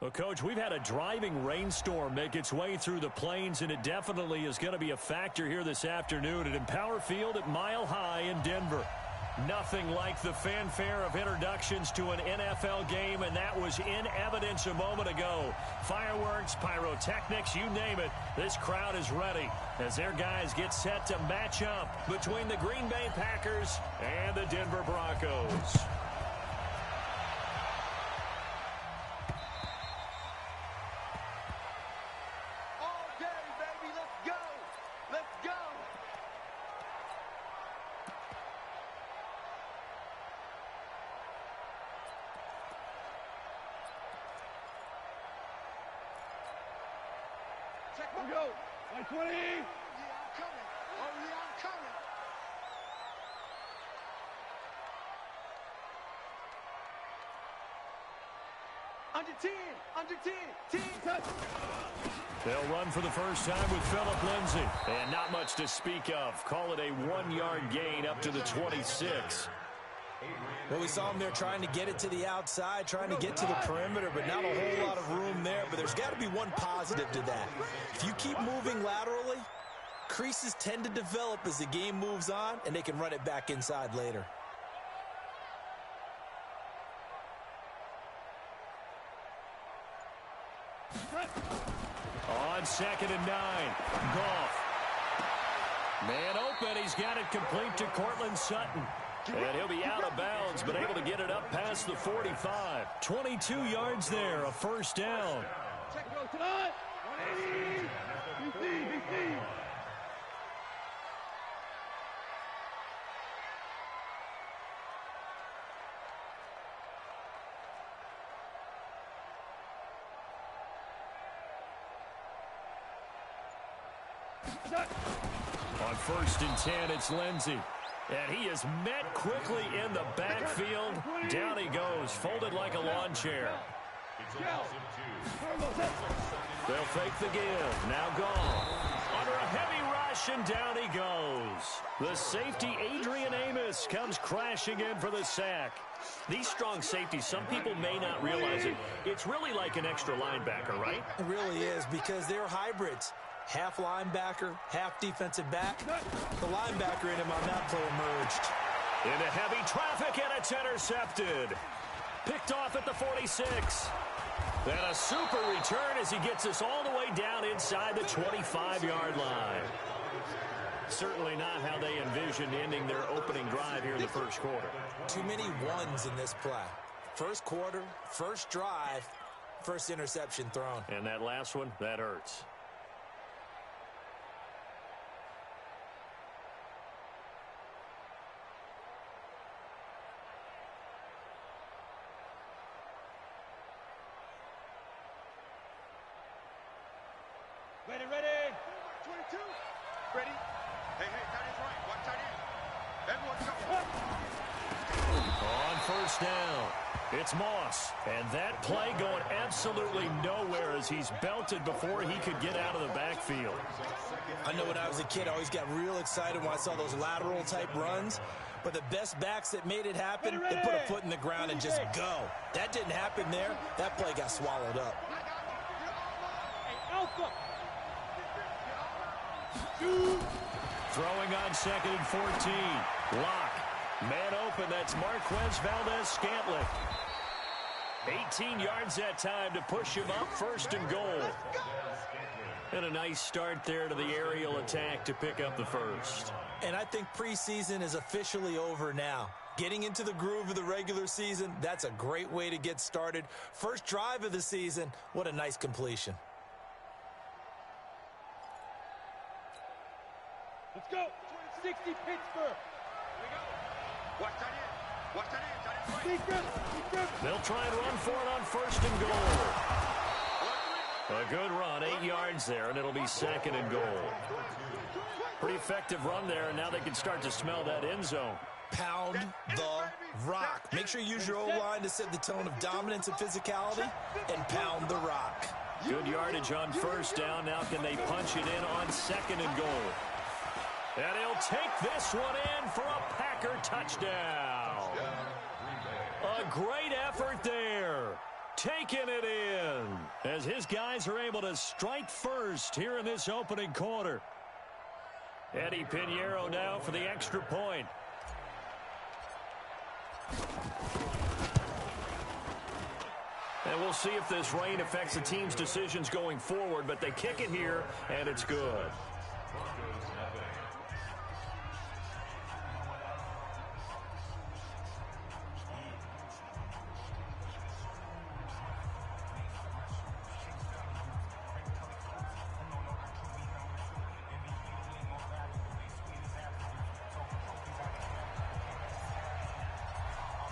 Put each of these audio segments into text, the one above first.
Well, Coach, we've had a driving rainstorm make its way through the plains, and it definitely is going to be a factor here this afternoon at Empower Field at Mile High in Denver. Nothing like the fanfare of introductions to an NFL game, and that was in evidence a moment ago. Fireworks, pyrotechnics, you name it, this crowd is ready as their guys get set to match up between the Green Bay Packers and the Denver Broncos. Check, go. 120. Yeah, I'm coming. Oh, yeah, I'm coming. Under 10. Under 10. 10 touch. They'll run for the first time with Phillip Lindsay. And not much to speak of. Call it a 1-yard gain up to the 26. Well, we saw him there trying to get it to the outside, trying to get to the perimeter, but not a whole lot of room there. But there's got to be one positive to that. If you keep moving laterally, creases tend to develop as the game moves on, and they can run it back inside later. On 2nd and 9, Goff. Man open, he's got it complete to Cortland Sutton. And he'll be out of bounds, but able to get it up past the 45. 22 yards there, a first down. Check, go, tonight. 180. DC. On 1st and 10, it's Lindsay. And he is met quickly in the backfield. Down he goes, folded like a lawn chair. They'll fake the give. Now gone. Under a heavy rush, and down he goes. The safety, Adrian Amos, comes crashing in for the sack. These strong safeties, some people may not realize it. It's really like an extra linebacker, right? It really is, because they're hybrids. Half linebacker, half defensive back. The linebacker in him on that play emerged. Into heavy traffic, and it's intercepted. Picked off at the 46. Then a super return as he gets us all the way down inside the 25-yard line. Certainly not how they envisioned ending their opening drive here in the first quarter. Too many ones in this play. First quarter, first drive, first interception thrown. And that last one, that hurts. Ready. 22. Ready. Hey, tight end's right. Watch tight end. Everyone come. On first down, it's Moss. And that play going absolutely nowhere as he's belted before he could get out of the backfield. I know when I was a kid, I always got real excited when I saw those lateral-type runs. But the best backs that made it happen, they put a foot in the ground and just go. That didn't happen there. That play got swallowed up. Hey, Alpha. Throwing on 2nd and 14. Lock. Man open, that's Marquez Valdez-Scantling. 18 yards that time to push him up, 1st and goal. And a nice start there to the aerial attack to pick up the first. And I think preseason is officially over now. Getting into the groove of the regular season, that's a great way to get started. First drive of the season, what a nice completion. Let's go. 60 Pittsburgh. Here we go. Watch that in. Watch that in. Right. They'll try and run for it on 1st and goal. A good run, 8 yards there, and it'll be 2nd and goal. Pretty effective run there, and now they can start to smell that end zone. Pound the rock. Make sure you use your O-line to set the tone of dominance and physicality, and pound the rock. Good yardage on first down. Now can they punch it in on 2nd and goal? And he'll take this one in for a Packer touchdown. A great effort there. taking it in as his guys are able to strike first here in this opening quarter. Eddie Pinheiro now for the extra point. And we'll see if this rain affects the team's decisions going forward, but they kick it here, and it's good.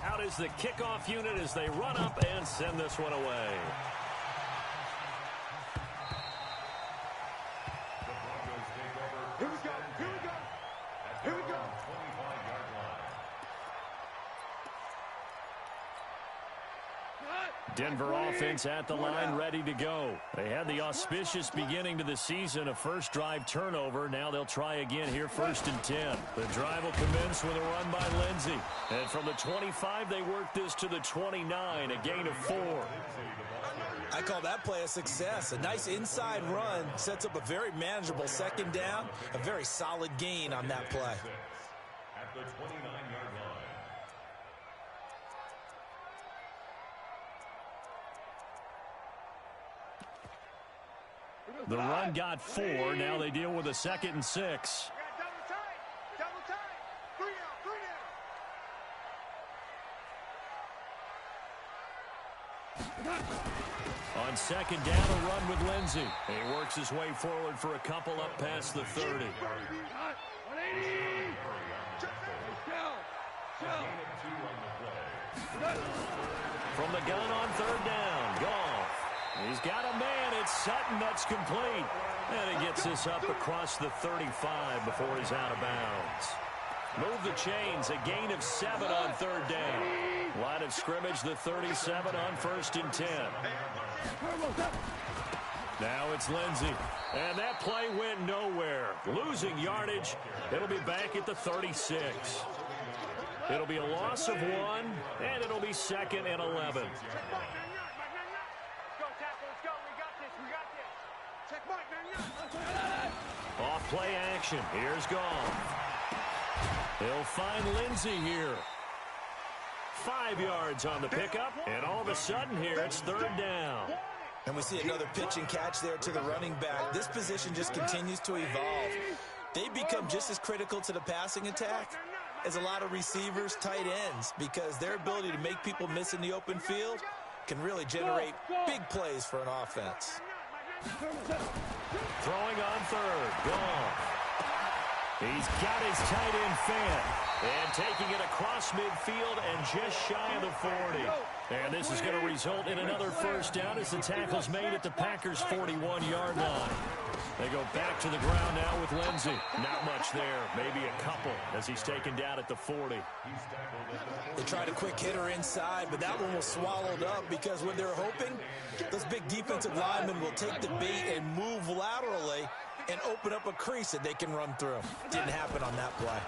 Out is the kickoff unit as they run up and send this one away. Here we go. Here we go. Here we go. Denver offense at the line, ready to go. They had the auspicious beginning to the season, a first drive turnover. Now they'll try again here, 1st and 10. The drive will commence with a run by Lindsey. And from the 25, they work this to the 29, a gain of 4. I call that play a success. A nice inside run sets up a very manageable second down, a very solid gain on that play. At the 29-yard line. The run got 4. Now they deal with a 2nd and 6. Double time. 3 down. On 2nd down, a run with Lindsey. He works his way forward for a couple up past the 30. 180. From the gun on 3rd down, Goff. He's got a man. It's Sutton that's complete. And he gets this up across the 35 before he's out of bounds. Move the chains. A gain of 7 on 3rd down. Line of scrimmage, the 37 on 1st and 10. Now it's Lindsey. And that play went nowhere. Losing yardage. It'll be back at the 36. It'll be a loss of 1, and it'll be 2nd and 11. Off play action. Here's Goff. They'll find Lindsey here. 5 yards on the pickup, and all of a sudden here it's 3rd down. And we see another pitch and catch there to the running back. This position just continues to evolve. They become just as critical to the passing attack as a lot of receivers, tight ends, because their ability to make people miss in the open field can really generate big plays for an offense. Throwing on 3rd. Goff. He's got his tight end Fant. And taking it across midfield and just shy of the 40. And this is going to result in another 1st down as the tackle's made at the Packers' 41-yard line. They go back to the ground now with Lindsey. Not much there. Maybe a couple as he's taken down at the 40. They tried a quick hitter inside, but that one was swallowed up because when they're hoping, those big defensive linemen will take the bait and move laterally and open up a crease that they can run through. Didn't happen on that play.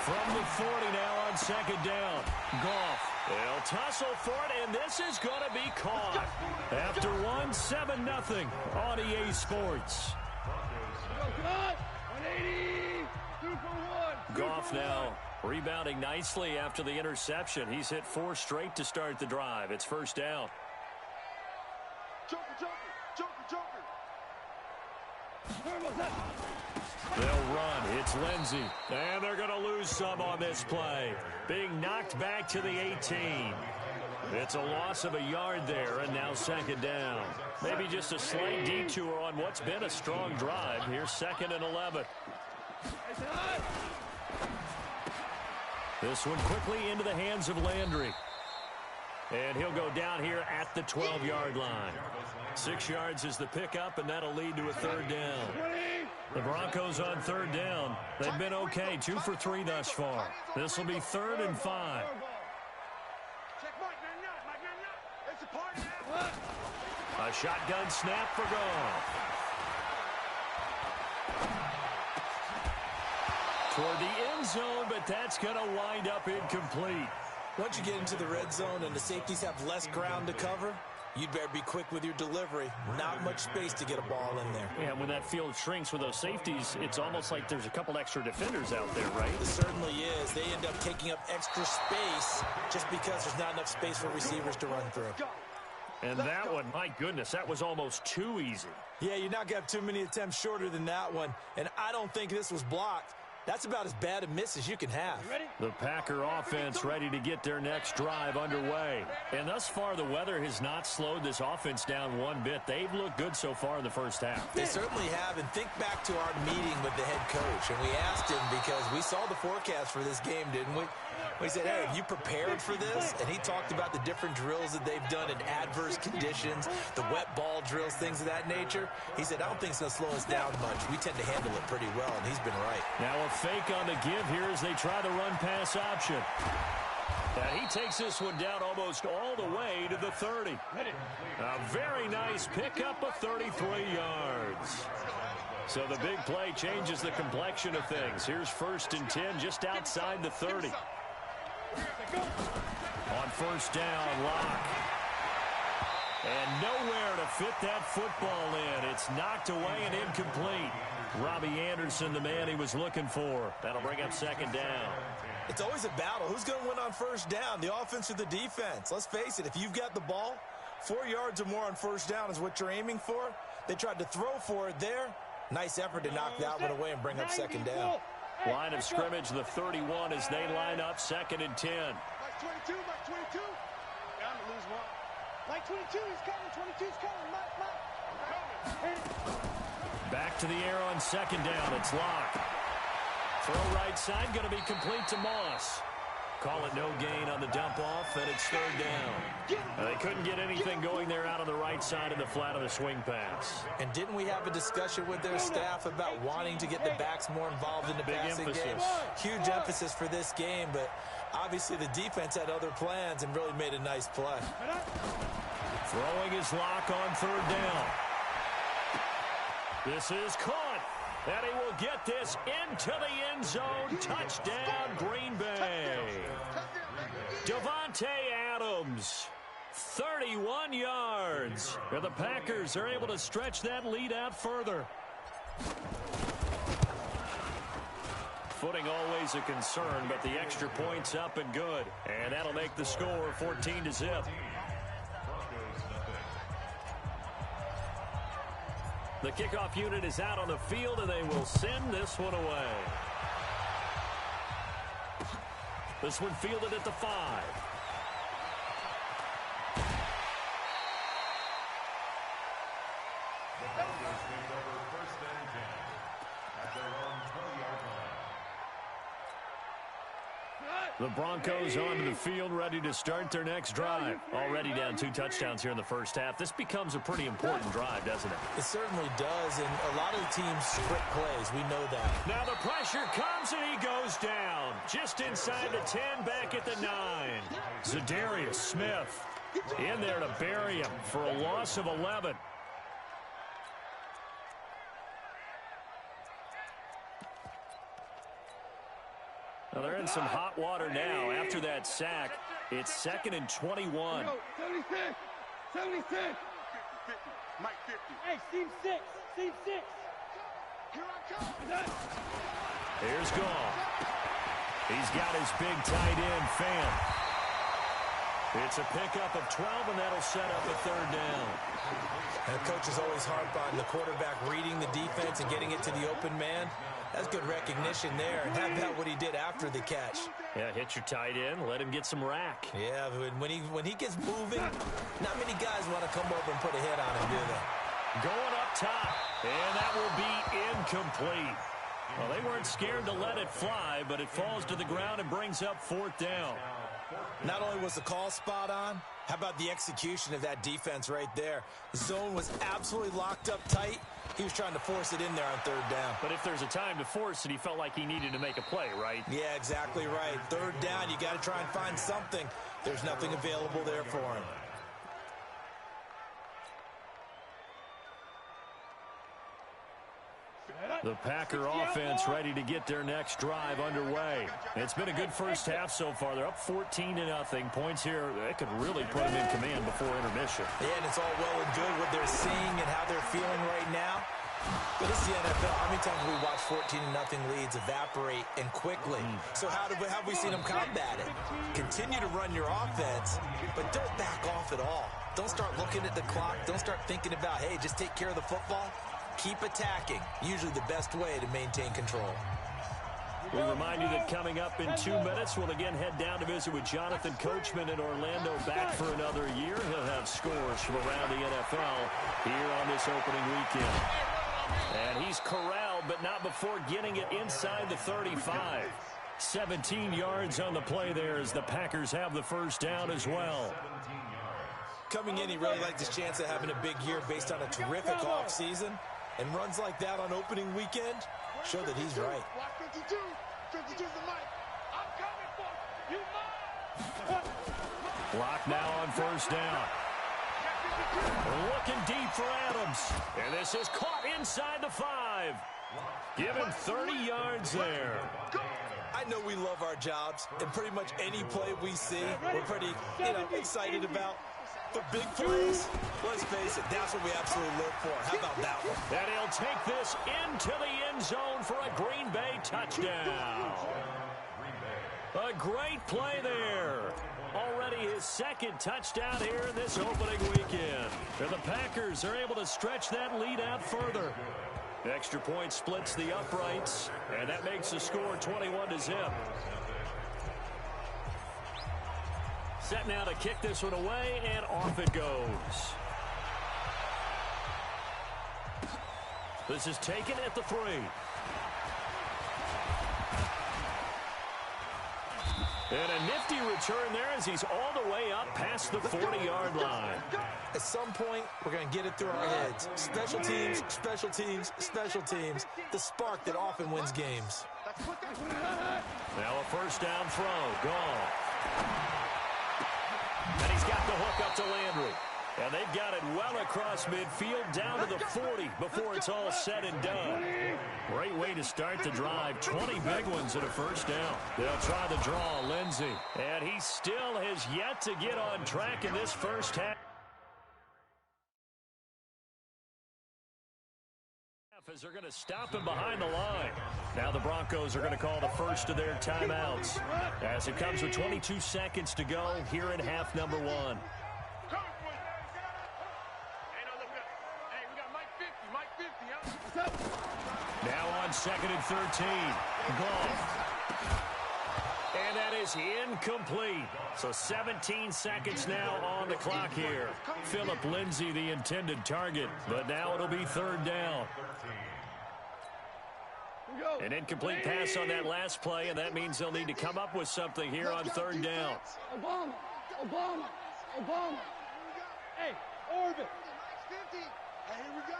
From the 40 now on 2nd down. Goff. They'll tussle for it, and this is going to be caught. After 7-0 on EA Sports. Goff now rebounding nicely after the interception. He's hit 4 straight to start the drive. It's 1st down. They'll run. It's Lindsey. And they're going to lose some on this play. Being knocked back to the 18. It's a loss of a yard there, and now 2nd down. Maybe just a slight detour on what's been a strong drive. Here's 2nd and 11. This one quickly into the hands of Landry. And he'll go down here at the 12-yard line. 6 yards is the pickup, and that'll lead to a 3rd down. The Broncos on 3rd down. They've been okay, 2 for 3 thus far. This will be 3rd and 5. A shotgun snap for Goff. Toward the end zone, but that's going to wind up incomplete. Once you get into the red zone and the safeties have less ground to cover, you'd better be quick with your delivery. Not much space to get a ball in there. Yeah, when that field shrinks with those safeties, it's almost like there's a couple extra defenders out there, right? It certainly is. They end up taking up extra space just because there's not enough space for receivers to run through. And that one, my goodness, that was almost too easy. Yeah, you're not going to have too many attempts shorter than that one. And I don't think this was blocked. That's about as bad a miss as you can have. The Packer offense ready to get their next drive underway. And thus far, the weather has not slowed this offense down one bit. They've looked good so far in the first half. They certainly have. And think back to our meeting with the head coach. And we asked him because we saw the forecast for this game, didn't we? We said, hey, have you prepared for this? And he talked about the different drills that they've done in adverse conditions, the wet ball drills, things of that nature. He said, I don't think it's going to slow us down much. We tend to handle it pretty well, and he's been right. Now a fake on the give here as they try the run-pass option. And he takes this one down almost all the way to the 30. A very nice pickup of 33 yards. So the big play changes the complexion of things. Here's 1st and 10 just outside the 30. On 1st down, Locke. And nowhere to fit that football in. It's knocked away and incomplete. Robbie Anderson, the man he was looking for. That'll bring up 2nd down. It's always a battle. Who's going to win on 1st down, the offense or the defense? Let's face it, if you've got the ball, 4 yards or more on 1st down is what you're aiming for. They tried to throw for it there. Nice effort to knock that one away and bring up 2nd down. Line of scrimmage, the 31 as they line up 2nd and 10. Mike 22, Mike 22. Down to lose one. Mike 22 is coming, 22 is coming. Mike. Back to the air on 2nd down. It's Locke. Throw right side, going to be complete to Moss. Call it no gain on the dump off, and it's 3rd down. They couldn't get anything going there out on the right side of the flat of the swing pass. And didn't we have a discussion with their staff about wanting to get the backs more involved in the passing game? Huge emphasis for this game, but obviously the defense had other plans and really made a nice play. Throwing his Locke on 3rd down. This is caught. And he will get this into the end zone. Touchdown, Green Bay. Devontae Adams, 31 yards. And the Packers are able to stretch that lead out further. Footing always a concern, but the extra point's up and good. And that'll make the score 14-0. The kickoff unit is out on the field, and they will send this one away. This one fielded at the 5. The Broncos onto the field, ready to start their next drive. Already down 2 touchdowns here in the first half. This becomes a pretty important drive, doesn't it? It certainly does, and a lot of the teams script plays. We know that. Now the pressure comes, and he goes down. Just inside the 10, back at the 9. Zadarius Smith in there to bury him for a loss of 11. Well, they're in some hot water now. After that sack, it's 2nd and 21. 76. 76. 50. Mike 50. Hey, Steve 6. Steve 6. Here I come. Here's Gall. He's got his big tight end, Fan. It's a pickup of 12, and that'll set up a 3rd down. And the coach is always harp on the quarterback reading the defense and getting it to the open man. That's good recognition there. And how about what he did after the catch? Yeah, hit your tight end, let him get some rack. Yeah, when he gets moving, not many guys want to come over and put a hit on him, do they? Going up top, and that will be incomplete. Well, they weren't scared to let it fly, but it falls to the ground and brings up 4th down. Not only was the call spot on, how about the execution of that defense right there? The zone was absolutely locked up tight. He was trying to force it in there on 3rd down. But if there's a time to force it, he felt like he needed to make a play, right? Yeah, exactly right. 3rd down, you got to try and find something. There's nothing available there for him. The Packer offense ready to get their next drive underway. It's been a good first half so far. They're up 14-0. Points here, they could really put them in command before intermission. Yeah, and it's all well and good what they're seeing and how they're feeling right now. But this is the NFL. How many times have we watched 14-0 leads evaporate and quickly? So how have we seen them combat it? Continue to run your offense, but don't back off at all. Don't start looking at the clock. Don't start thinking about, hey, just take care of the football. Keep attacking. Usually the best way to maintain control. We'll remind you that coming up in 2 minutes, we'll again head down to visit with Jonathan Coachman in Orlando, back for another year. He'll have scores from around the NFL here on this opening weekend. And he's corralled, but not before getting it inside the 35. 17 yards on the play there as the Packers have the first down as well. Coming in, he really liked his chance of having a big year based on a terrific offseason. And runs like that on opening weekend show that he's right. 52. 52's the mic. I'm coming for you. Block now on first down. Looking deep for Adams. And this is caught inside the 5. Give him 30 yards there. I know we love our jobs, and pretty much any play we see, we're pretty, excited about. The big plays, let's face it, that's what we absolutely live for. How about that one? And he'll take this into the end zone for a Green Bay touchdown. A great play there. Already his second touchdown here in this opening weekend. And the Packers are able to stretch that lead out further. The extra point splits the uprights, and that makes the score 21-0. Set now to kick this one away, and off it goes. This is taken at the 3. And a nifty return there as he's all the way up past the 40-yard line. At some point, we're going to get it through our heads. Special teams, special teams, special teams. The spark that often wins games. Now a first down throw. Gone. And he's got the hook up to Landry. And they've got it well across midfield down to the 40 before it's all said and done. Great way to start the drive. 20 big ones at a first down. They'll try the draw, Lindsey. And he still has yet to get on track in this first half. As they're going to stop him behind the line. Now the Broncos are going to call the first of their timeouts as it comes with 22 seconds to go here in half number 1. Now on 2nd and 13. Goff. And that is incomplete. So 17 seconds now on the clock here. Phillip Lindsay, the intended target, but now it'll be 3rd down. An incomplete pass on that last play, and that means they'll need to come up with something here on 3rd down. Obama. Hey, Orbit. Here we go.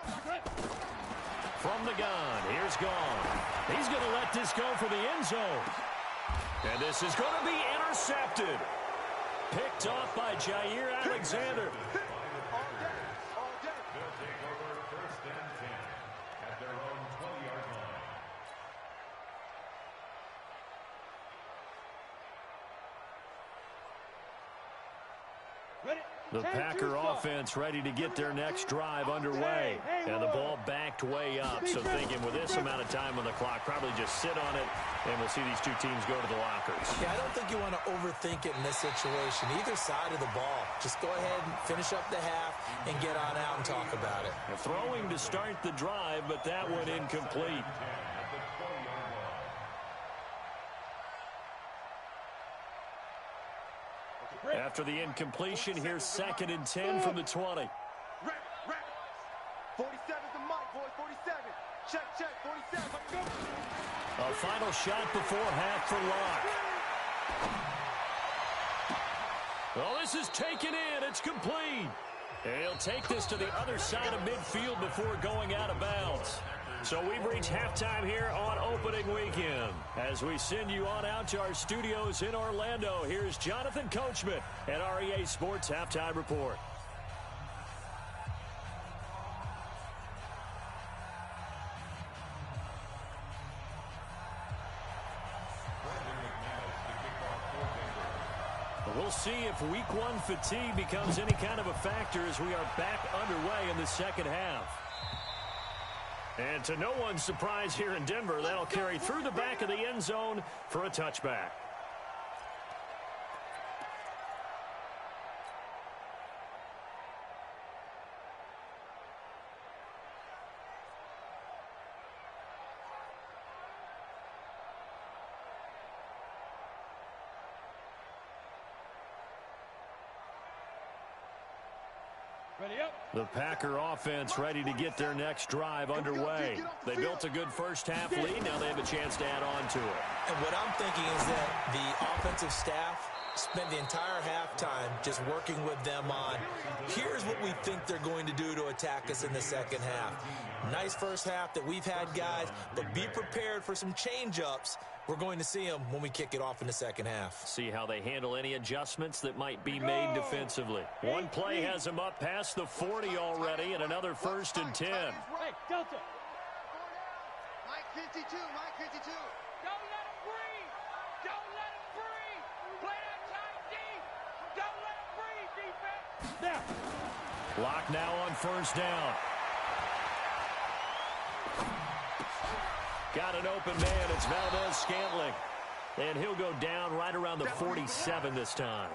From the gun, here's Gone. He's going to let this go for the end zone. And this is going to be intercepted. Picked off by Jair Alexander. They'll take over 1st and 10 at their own 20-yard line. The Packer offense ready to get their next drive underway. And the ball backed way up. So thinking with this amount of time on the clock, probably just sit on it, and we'll see these two teams go to the lockers. Yeah, I don't think you want to overthink it in this situation. Either side of the ball. Just go ahead and finish up the half and get on out and talk about it. Throwing to start the drive, but that one incomplete. After the incompletion, here's 2nd and 10 from the 20. 47's the mic, boys. 47. Check. 47. A final shot before half for Locke. Well, this is taken in. It's complete. And he'll take this to the other side of midfield before going out of bounds. So we've reached halftime here on opening weekend. As we send you on out to our studios in Orlando, here's Jonathan Coachman at REA Sports Halftime Report. We'll see if week one fatigue becomes any kind of a factor as we are back underway in the second half. And to no one's surprise here in Denver, that'll carry through the back of the end zone for a touchback. The Packer offense ready to get their next drive underway. They built a good first half lead. Now they have a chance to add on to it. And what I'm thinking is that the offensive staff spent the entire halftime just working with them on, here's what we think they're going to do to attack us in the second half. Nice first half that we've had, guys, but be prepared for some change-ups. We're going to see them when we kick it off in the second half. See how they handle any adjustments that might be made defensively. One play has them up past the 40 already, and another 1st and 10. Hey, Delta. Mike 52, Mike 52. Don't let him breathe. Don't let him breathe. Play that tight deep. Don't let him breathe, defense. Now. Lock now on 1st down. Got an open man. It's Valdez-Scantling. And he'll go down right around the 47 this time.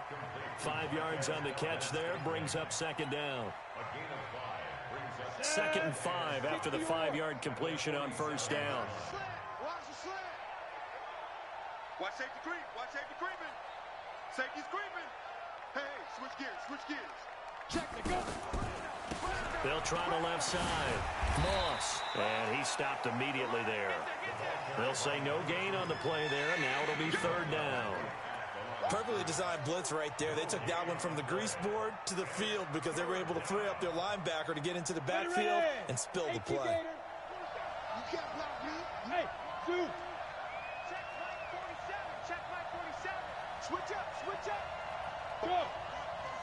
5 yards on the catch there. Brings up 2nd down. 2nd and 5 after the 5-yard completion on 1st down. Watch the slant. Watch safety creep. Watch safety creeping. Safety's creeping. Hey, switch gears. Switch gears. Check the gun. They'll try the left side. Moss. And he stopped immediately there. They'll say no gain on the play there. Now it'll be 3rd down. Perfectly designed blitz right there. They took that one from the grease board to the field because they were able to free up their linebacker to get into the backfield and spill the play. You can't block me. Hey, dude. Check Mike 47. Check Mike 47. Switch up. Switch up. Go.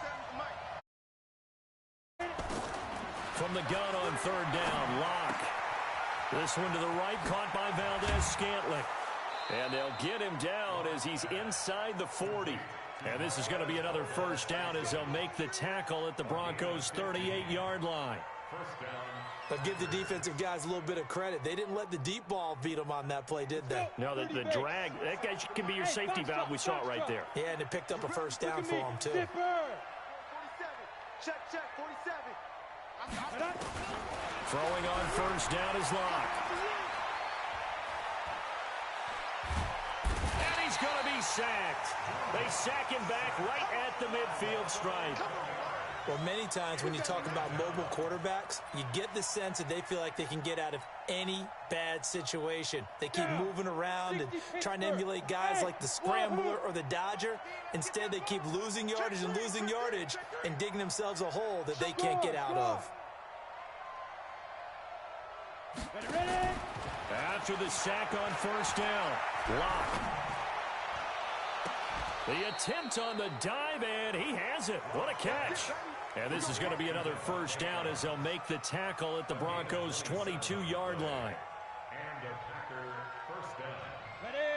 47's Mike. From the gun on 3rd down, Locke. This one to the right, caught by Valdez-Scantling. And they'll get him down as he's inside the 40. And this is going to be another 1st down as they'll make the tackle at the Broncos' 38-yard line. But give the defensive guys a little bit of credit. They didn't let the deep ball beat them on that play, did they? No, the drag, that guy can be your safety valve. We saw it right there. Yeah, and it picked up a 1st down for him, too. 47. Check, 47. Throwing on 1st down is Locke. And he's going to be sacked. They sack him back right at the midfield stripe. Well, many times when you talk about mobile quarterbacks, you get the sense that they feel like they can get out of any bad situation. They keep moving around and trying to emulate guys like the Scrambler or the Dodger. Instead, they keep losing yardage and digging themselves a hole that they can't get out of. After the sack on 1st down, Locke. The attempt on the dive, and he has it. What a catch. And this is going to be another 1st down as they'll make the tackle at the Broncos' 22-yard line.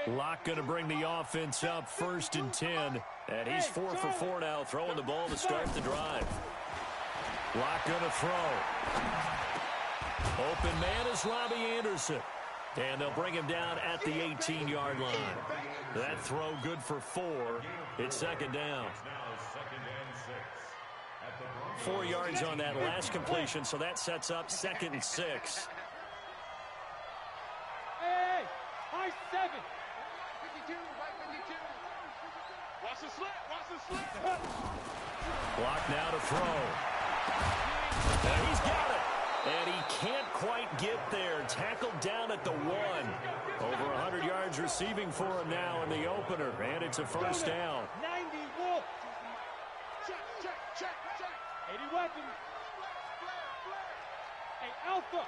Locke going to bring the offense up 1st and 10. And he's 4 for 4 now, throwing the ball to start the drive. Locke going to throw. Open man is Robbie Anderson. And they'll bring him down at the 18-yard line. That throw good for 4. It's 2nd down. 4 yards on that last completion, so that sets up 2nd and 6. Hey, high 7. 52, right 52. Watch the slant, watch the slant. Block now to throw. And he's got it. And he can't quite get there. Tackled down at the 1. Over 100 yards receiving for him now in the opener. And it's a 1st down. 90 Wolf. Check. 80 weapons. Hey, Alpha.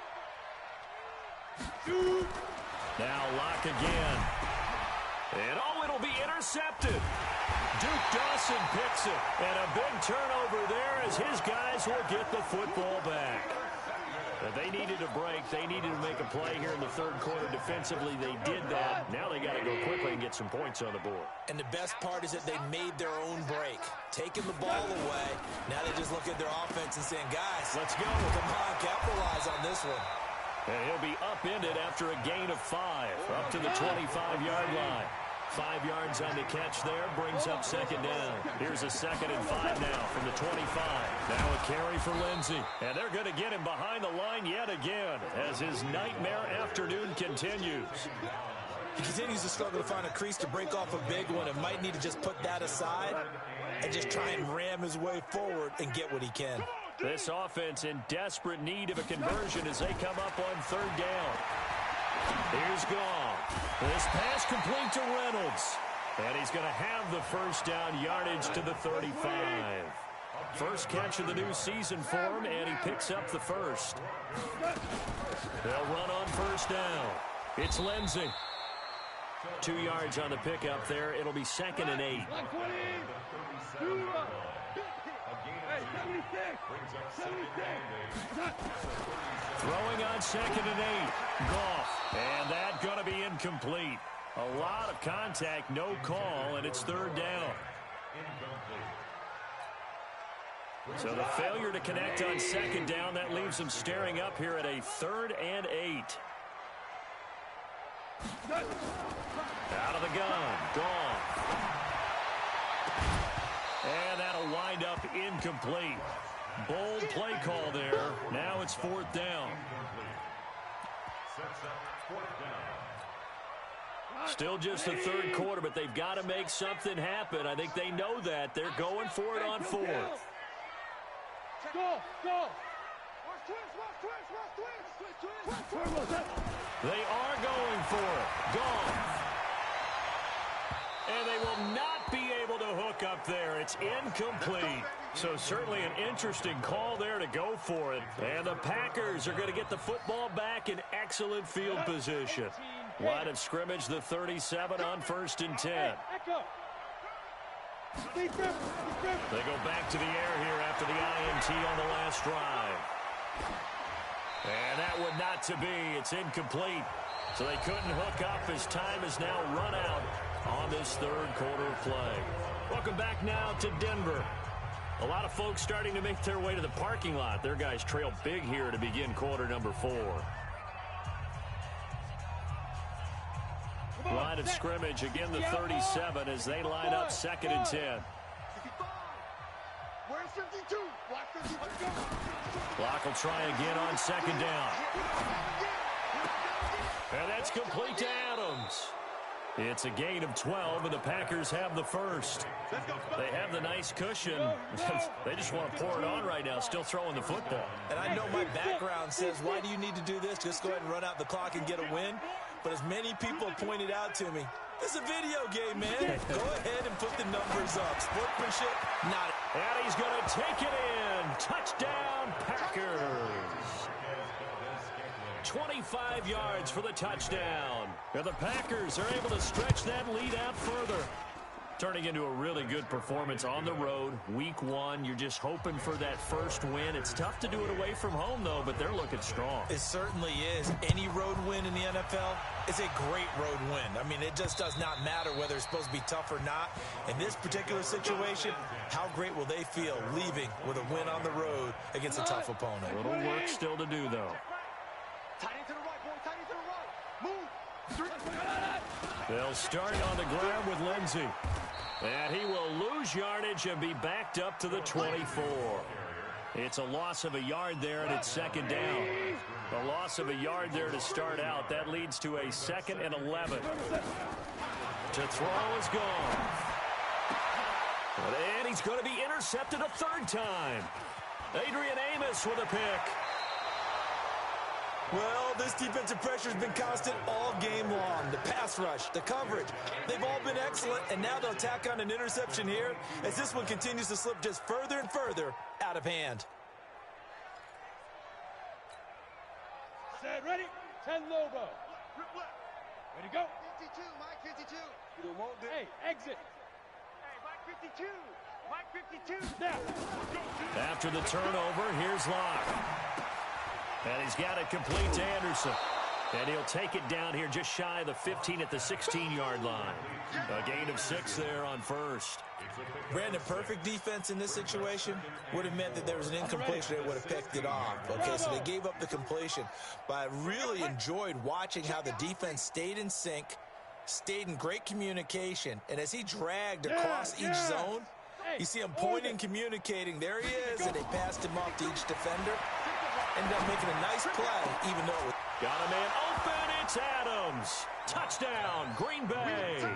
Shoot. Now Locke again. And it'll be intercepted. Duke Dawson picks it. And a big turnover there as his guys will get the football back. They needed a break. They needed to make a play here in the third quarter. Defensively, they did that. Now they got to go quickly and get some points on the board. And the best part is that they made their own break. Taking the ball away. Now they just look at their offense and saying, guys, let's go. Come on, capitalize on this one. And he'll be upended after a gain of 5, up to the 25-yard line. 5 yards on the catch there, brings up second down. Here's a 2nd and 5 now from the 25. Now a carry for Lindsey. And they're going to get him behind the line yet again as his nightmare afternoon continues. He continues to struggle to find a crease to break off a big one and might need to just put that aside and just try and ram his way forward and get what he can. This offense in desperate need of a conversion as they come up on 3rd down. Here's Goff. This pass complete to Reynolds. And he's going to have the first down yardage to the 35. First catch of the new season for him, and he picks up the first. They'll run on 1st down. It's Lindsey. 2 yards on the pickup there. It'll be 2nd and 8. Throwing on 2nd and 8. Goff. And that going to be incomplete. A lot of contact, no call, and it's 3rd down. So the failure to connect on 2nd down, that leaves them staring up here at a 3rd and 8. Out of the gun. Goff. And that'll wind up incomplete. Bold play call there. Now it's 4th down. Still just the 3rd quarter, but they've got to make something happen. I think they know that. They're going for it on 4th. They are going for it. Goff. And they will not be able to hook up there. It's incomplete. So certainly an interesting call there to go for it. And the Packers are going to get the football back in excellent field position. Line of scrimmage, the 37 on 1st and 10. They go back to the air here after the INT on the last drive. And that would not to be. It's incomplete. So they couldn't hook up as time is now run out on this 3rd quarter of play. Welcome back now to Denver. A lot of folks starting to make their way to the parking lot. Their guys trail big here to begin quarter number 4. Line of scrimmage, again the 37 as they line up 2nd and 10. Where's 52? Block 52. Block will try again on 2nd down. And that's complete to Adams. It's a gain of 12, and the Packers have the first. They have the nice cushion. They just want to pour it on right now, still throwing the football. And I know my background says, why do you need to do this? Just go ahead and run out the clock and get a win. But as many people pointed out to me, this is a video game, man. Go ahead and put the numbers up. Sportsmanship, not it. And he's going to take it in. Touchdown, Packers. 25 yards for the touchdown. And the Packers are able to stretch that lead out further. Turning into a really good performance on the road. Week 1, you're just hoping for that first win. It's tough to do it away from home, though, but they're looking strong. It certainly is. Any road win in the NFL is a great road win. I mean, it just does not matter whether it's supposed to be tough or not. In this particular situation, how great will they feel leaving with a win on the road against a tough opponent? A little work still to do, though. Tight end to the right, boy. Tight end to the right. Move. They'll start on the ground with Lindsey. And he will lose yardage and be backed up to the 24. It's a loss of a yard there, and it's 2nd down. A loss of a yard there to start out. That leads to a 2nd and 11. To throw is gone. And he's going to be intercepted a 3rd time. Adrian Amos with a pick. Well, this defensive pressure has been constant all game long. The pass rush, the coverage, they've all been excellent, and now they'll tack on an interception here as this one continues to slip just further and further out of hand. Set, ready, 10 logo. Ready, go. 52, Mike 52. Hey, exit. Hey, Mike 52. Mike 52. Now. After the turnover, here's Locke. And he's got it complete to Anderson. And he'll take it down here just shy of the 15 at the 16-yard line. A gain of 6 there on first. Brandon, perfect defense in this situation would have meant that there was an incompletion that would have picked it off. Okay, so they gave up the completion. But I really enjoyed watching how the defense stayed in sync, stayed in great communication, and as he dragged across each zone, you see him pointing, communicating. There he is, and they passed him off to each defender. Ended up making a nice play, even though it was... Got a man open. It's Adams. Touchdown, Green Bay.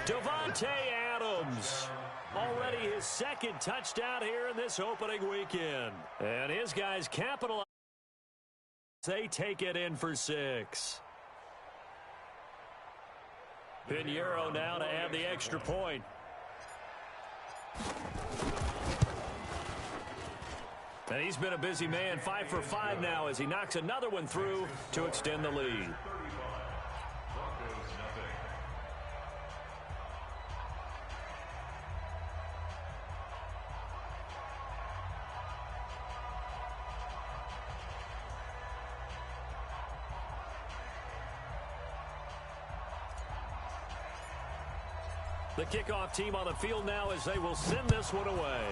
Devontae Adams. Already his second touchdown here in this opening weekend. And his guys capitalize. They take it in for 6. Pinheiro now to add the extra point. And he's been a busy man, 5 for 5 now as he knocks another one through to extend the lead. The kickoff team on the field now as they will send this one away.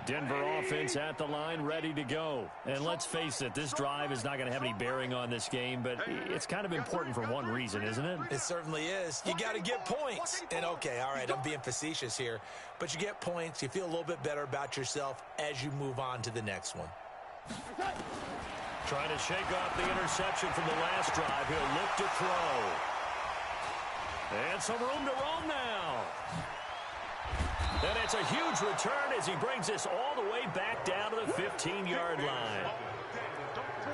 Denver offense at the line, ready to go. And let's face it, this drive is not going to have any bearing on this game, but it's kind of important for one reason, isn't it? It certainly is. You got to get points. And, okay, all right, I'm being facetious here, but you get points. You feel a little bit better about yourself as you move on to the next one. Trying to shake off the interception from the last drive. He'll look to throw. And some room to roam now. And it's a huge return as he brings this all the way back down to the 15-yard line.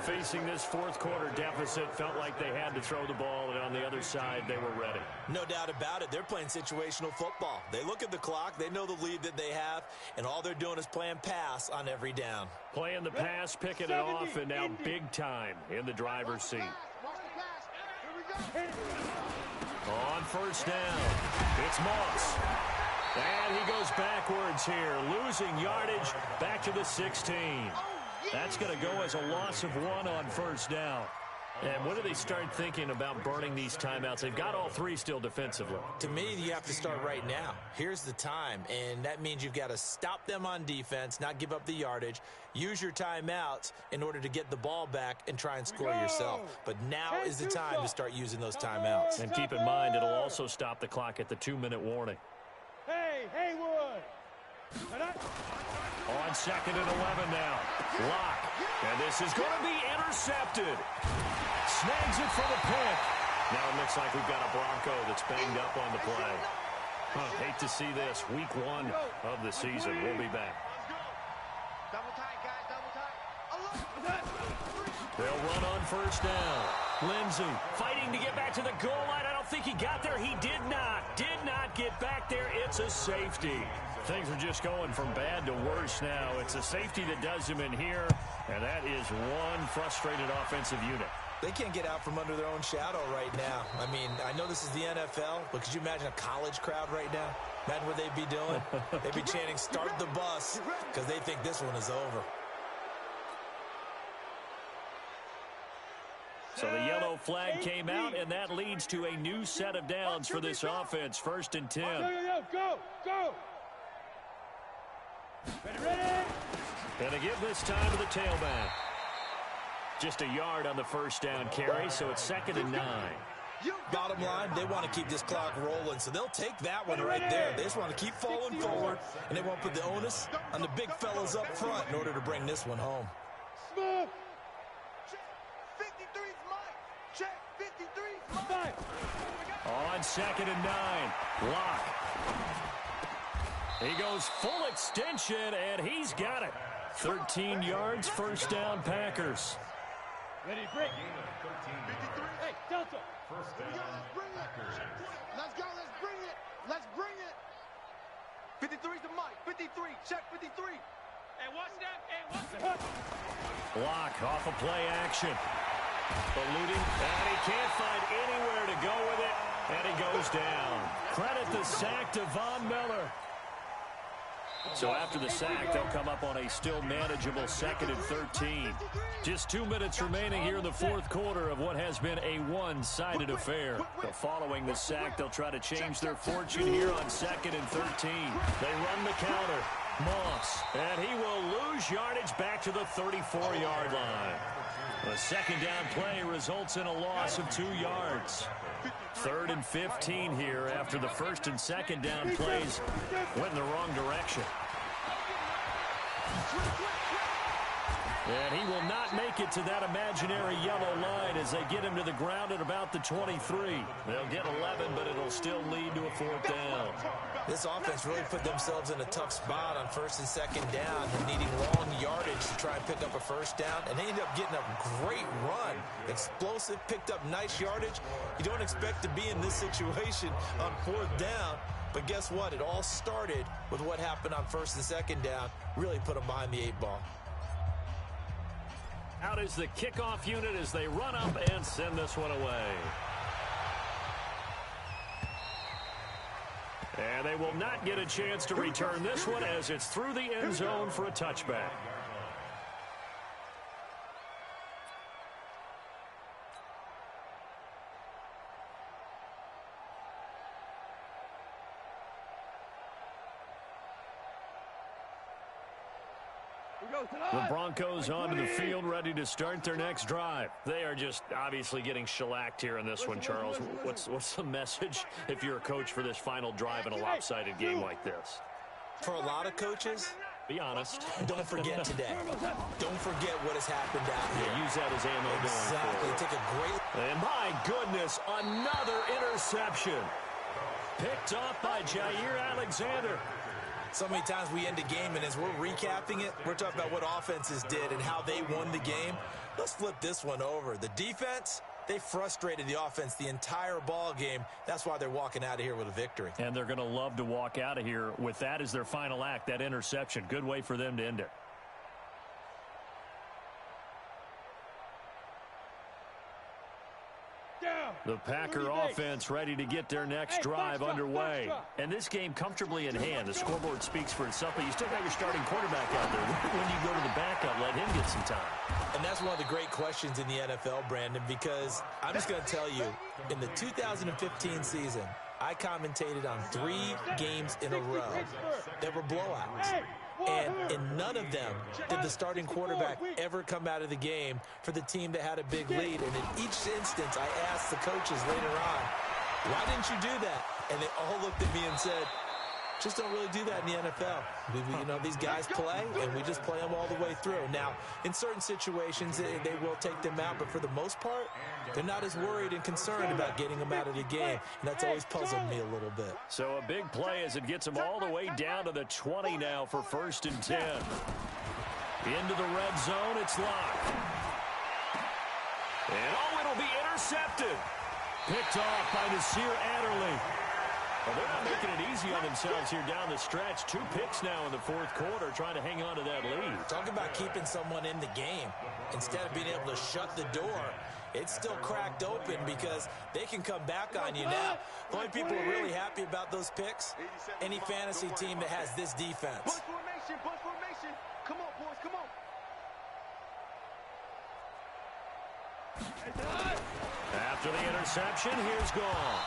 Facing this fourth quarter deficit, felt like they had to throw the ball, and on the other side, they were ready. No doubt about it. They're playing situational football. They look at the clock, they know the lead that they have, and all they're doing is playing pass on every down. Playing the pass, picking it off, and now big time in the driver's seat. On first down, it's Moss. And he goes backwards here, losing yardage back to the 16. That's going to go as a loss of 1 on first down. And when do they start thinking about burning these timeouts? They've got all 3 still defensively. To me, you have to start right now. Here's the time, and that means you've got to stop them on defense, not give up the yardage, use your timeouts in order to get the ball back and try and score yourself. But now is the time to start using those timeouts. And keep in mind, it'll also stop the clock at the 2-minute warning. Hey, Haywood! On 2nd and 11 now. Lock. And this is going to be intercepted. Snags it for the pick. Now it looks like we've got a Bronco that's banged up on the play. Hate to see this. Week 1 of the season. We'll be back. Double tight, guys, double tight. They'll run on first down. Lindsey fighting to get back to the goal line. I don't think he got there. He did not get back there. It's a safety. Things are just going from bad to worse now. It's a safety that does him in here, and that is one frustrated offensive unit. They can't get out from under their own shadow right now. I mean, I know this is the NFL, but could you imagine a college crowd right now? Imagine what they'd be doing. They'd be chanting, "Start the bus," because they think this one is over. So the yellow flag came out, and that leads to a new set of downs for this offense. 1st and 10. Go! Ready! And to give this time to the tailback. Just a yard on the first down carry, so it's 2nd and 9. Bottom line, they want to keep this clock rolling, so they'll take that one right there. They just want to keep falling forward, and they won't put the onus on the big fellas up front in order to bring this one home. Smith! Check 53's Mike. Check 53's Mike. On 2nd and 9. Lock. He goes full extension, and he's got it. 13 yards, first down, Packers. Ready, break. 53. Hey, Delta. First Here we go. down. Let's bring it. Let's go. Let's bring it. Let's bring it. 53's the mic. 53. Check 53. Hey, watch that. Hey, watch that. Block off of play action. Eluding, and he can't find anywhere to go with it, and he goes down. Credit the sack to Von Miller. So after the sack, they'll come up on a still manageable 2nd and 13. Just 2 minutes remaining here in the fourth quarter of what has been a one-sided affair. But following the sack, they'll try to change their fortune here on 2nd and 13. They run the counter. Moss, and he will lose yardage back to the 34-yard line. The second down play results in a loss of 2 yards. 3rd and 15 here after the first and second down plays went in the wrong direction. And he will not make it to that imaginary yellow line as they get him to the ground at about the 23. They'll get 11, but it'll still lead to a 4th down. This offense really put themselves in a tough spot on 1st and 2nd down, needing long yardage to try and pick up a 1st down, and they ended up getting a great run. Explosive, picked up nice yardage. You don't expect to be in this situation on 4th down, but guess what? It all started with what happened on 1st and 2nd down. Really put them behind the 8 ball. Out is the kickoff unit as they run up and send this one away. And they will not get a chance to return this one as it's through the end zone for a touchback. The Broncos onto the field, ready to start their next drive. They are just obviously getting shellacked here in this one, Charles. What's the message if you're a coach for this final drive in a lopsided game like this? For a lot of coaches, be honest. Don't forget today. Don't forget what has happened out here. Yeah, use that as ammo exactly. going forward. Take a great... And my goodness, another interception. Picked off by Jair Alexander. So many times we end a game, and as we're recapping it, we're talking about what offenses did and how they won the game. Let's flip this one over. The defense, they frustrated the offense the entire ball game. That's why they're walking out of here with a victory. And they're going to love to walk out of here with that as their final act, that interception. Good way for them to end it. The Packer offense ready to get their next drive underway. And this game comfortably in hand. The scoreboard speaks for itself, but you still got your starting quarterback out there. When you go to the backup, let him get some time. And that's one of the great questions in the NFL, Brandon, because I'm just going to tell you, in the 2015 season, I commentated on 3 games in a row that were blowouts. And in none of them did the starting quarterback ever come out of the game for the team that had a big lead. And in each instance, I asked the coaches later on, why didn't you do that? And they all looked at me and said, just don't really do that in the NFL. You know, these guys play, and we just play them all the way through. Now, in certain situations, they will take them out, but for the most part, they're not as worried and concerned about getting them out of the game, and that's always puzzled me a little bit. So a big play as it gets them all the way down to the 20 now for 1st and 10. Into the red zone, it's locked. And it'll be intercepted. Picked off by Nasir Adderley. Well, they're not making it easy on themselves here down the stretch. 2 picks now in the fourth quarter, trying to hang on to that lead. Talk about keeping someone in the game. Instead of being able to shut the door, it's still cracked open because they can come back on you now. The only people who are really happy about those picks, any fantasy team that has this defense. Bunch formation, bunch formation. Come on, boys, come on. After the interception, here's gone.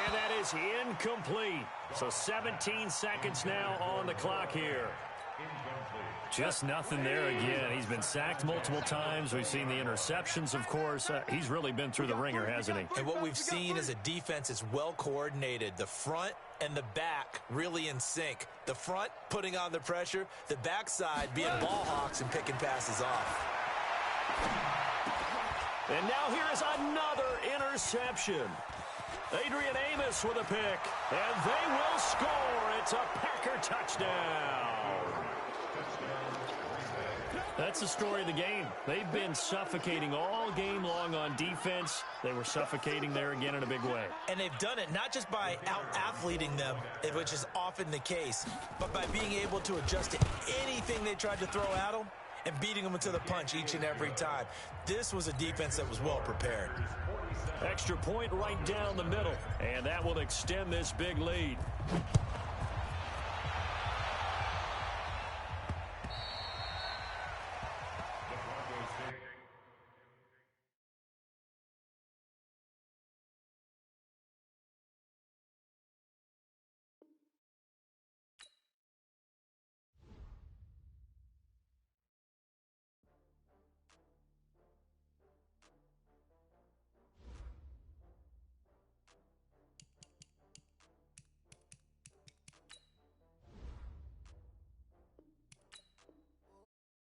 And that is incomplete. So 17 seconds now on the clock here. Just nothing there again. He's been sacked multiple times. We've seen the interceptions, of course. He's really been through the ringer, hasn't he? And what we've seen is a defense is well coordinated. The front and the back really in sync. The front putting on the pressure. The backside being ball hawks and picking passes off. And now here is another interception. Adrian Amos with a pick. And they will score. It's a Packer touchdown. That's the story of the game. They've been suffocating all game long on defense. They were suffocating there again in a big way. And they've done it not just by out-athleting them, which is often the case, but by being able to adjust to anything they tried to throw at them and beating them into the punch each and every time. This was a defense that was well prepared. Extra point right down the middle, and that will extend this big lead.